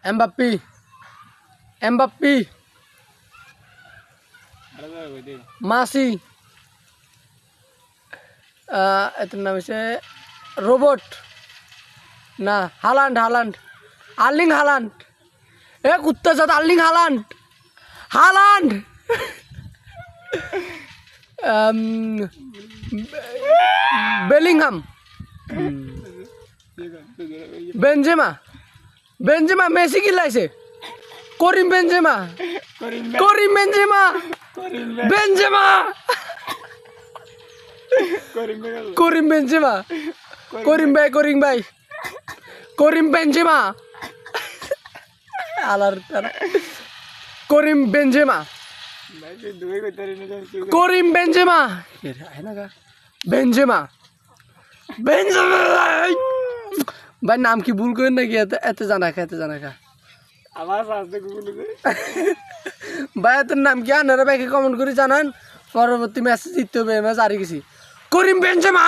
Mbappé Mbappé মাসি এটার নাম হচ্ছে রোবট না হালান্ড হালান্ড আর্লিং হালান্ড এ কুত্তা জাত Erling Haaland Haaland Bellingham Benzema Benzema Messi কিলাইছে Karim Benzema Karim Benzema Benzema Karim Benzema Karim ভাই করিম বেনজেমা আলার Karim Benzema Karim Benzema Benzema Benzema ভাই নাম কি ভুল করেন নাকি এত জানা খা আমার সাথে ভাই এত নাম কি আনারা ভাইকে কমেন্ট করে জানান পরবর্তী ম্যাচে জিততে হবে ম্যাচ হারিয়ে গেছি করিম বেনজেমা